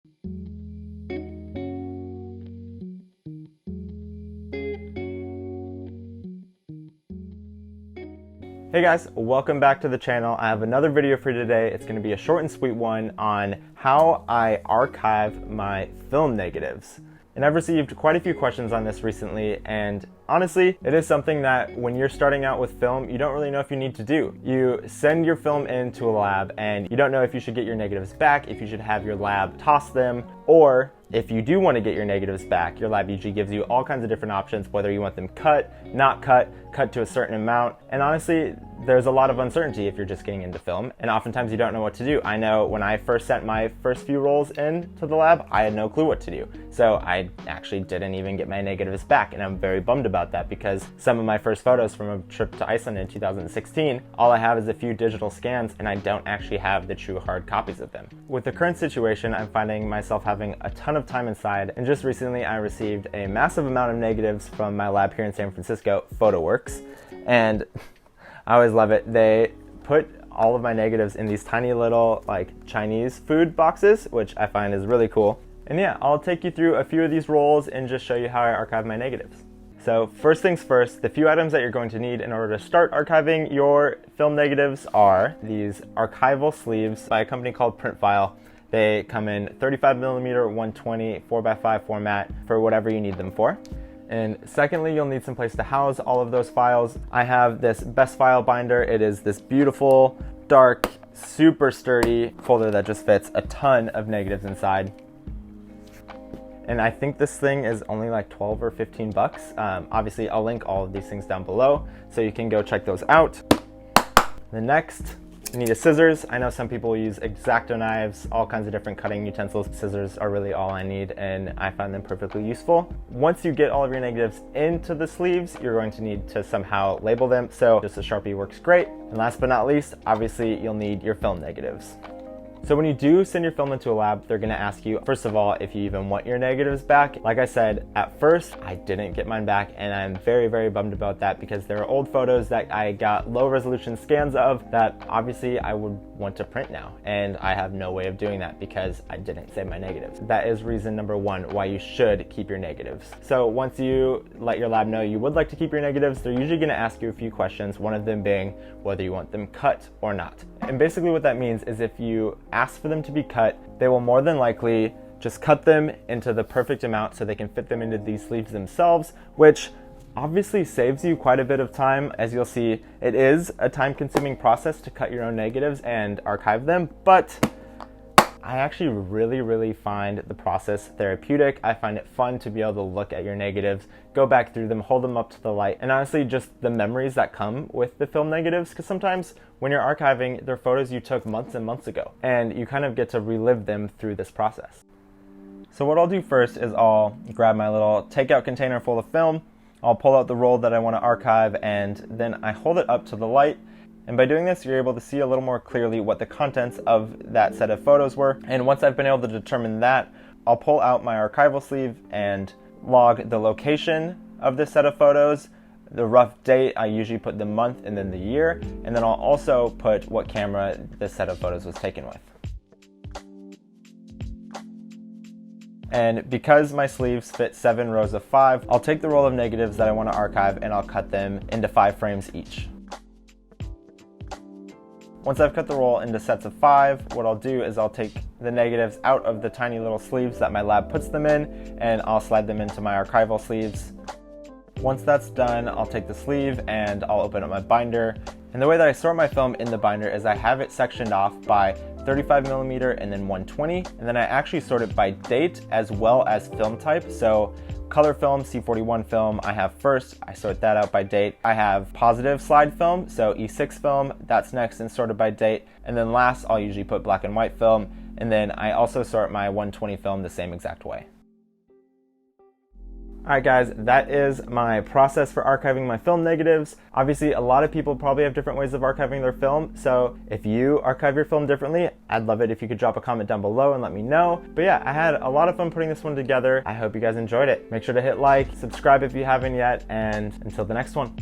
Hey guys, welcome back to the channel. I have another video for you today. It's going to be a short and sweet one on how I archive my film negatives. And I've received quite a few questions on this recently, and honestly, it is something that when you're starting out with film, you don't really know if you need to do. You send your film into a lab and you don't know if you should get your negatives back, if you should have your lab toss them, or if you do want to get your negatives back, your lab usually gives you all kinds of different options, whether you want them cut, not cut, cut to a certain amount. And honestly, there's a lot of uncertainty if you're just getting into film, and oftentimes you don't know what to do. I know when I first sent my first few rolls into the lab, I had no clue what to do. So I actually didn't even get my negatives back, and I'm very bummed about that because some of my first photos from a trip to Iceland in 2016, all I have is a few digital scans and I don't actually have the true hard copies of them. With the current situation, I'm finding myself having a ton of time inside, and just recently I received a massive amount of negatives from my lab here in San Francisco, PhotoWorks, and I always love it. They put all of my negatives in these tiny little like Chinese food boxes, which I find is really cool. And yeah, I'll take you through a few of these rolls and just show you how I archive my negatives. So first things first, the few items that you're going to need in order to start archiving your film negatives are these archival sleeves by a company called Printfile. They come in 35mm, 120, 4x5 format for whatever you need them for. And secondly, you'll need some place to house all of those files. I have this best file binder. It is this beautiful, dark, super sturdy folder that just fits a ton of negatives inside. And I think this thing is only like 12 or 15 bucks. Obviously, I'll link all of these things down below so you can go check those out. The next, you need a scissors. I know some people use X-Acto knives, all kinds of different cutting utensils. Scissors are really all I need, and I find them perfectly useful. Once you get all of your negatives into the sleeves, you're going to need to somehow label them, so just a Sharpie works great. And last but not least, obviously, you'll need your film negatives. So when you do send your film into a lab, they're gonna ask you, first of all, if you even want your negatives back. Like I said, at first, I didn't get mine back, and I'm very, very bummed about that because there are old photos that I got low resolution scans of that obviously I would want to print now, and I have no way of doing that because I didn't save my negatives. That is reason number one why you should keep your negatives. So once you let your lab know you would like to keep your negatives, they're usually gonna ask you a few questions, one of them being whether you want them cut or not. And basically what that means is if you ask for them to be cut, they will more than likely just cut them into the perfect amount so they can fit them into these sleeves themselves, which obviously saves you quite a bit of time. As you'll see, it is a time-consuming process to cut your own negatives and archive them, but I actually really find the process therapeutic. I find it fun to be able to look at your negatives, go back through them, hold them up to the light, and honestly just the memories that come with the film negatives, because sometimes when you're archiving, they're photos you took months and months ago, and you kind of get to relive them through this process. So what I'll do first is I'll grab my little takeout container full of film, I'll pull out the roll that I want to archive, and then I hold it up to the light. And by doing this, you're able to see a little more clearly what the contents of that set of photos were. And once I've been able to determine that, I'll pull out my archival sleeve and log the location of this set of photos, the rough date. I usually put the month and then the year. And then I'll also put what camera this set of photos was taken with. And because my sleeves fit 7 rows of 5, I'll take the roll of negatives that I want to archive and I'll cut them into 5 frames each. Once I've cut the roll into sets of 5, what I'll do is I'll take the negatives out of the tiny little sleeves that my lab puts them in, and I'll slide them into my archival sleeves. Once that's done, I'll take the sleeve and I'll open up my binder. And the way that I sort my film in the binder is I have it sectioned off by 35mm and then 120, and then I actually sort it by date as well as film type. So color film, C41 film, I have first. I sort that out by date. I have positive slide film, so E6 film, that's next and sorted by date. And then last, I'll usually put black and white film. And then I also sort my 120 film the same exact way. Alright guys, that is my process for archiving my film negatives. Obviously, a lot of people probably have different ways of archiving their film, so if you archive your film differently, I'd love it if you could drop a comment down below and let me know. But yeah, I had a lot of fun putting this one together. I hope you guys enjoyed it. Make sure to hit like, subscribe if you haven't yet, and until the next one.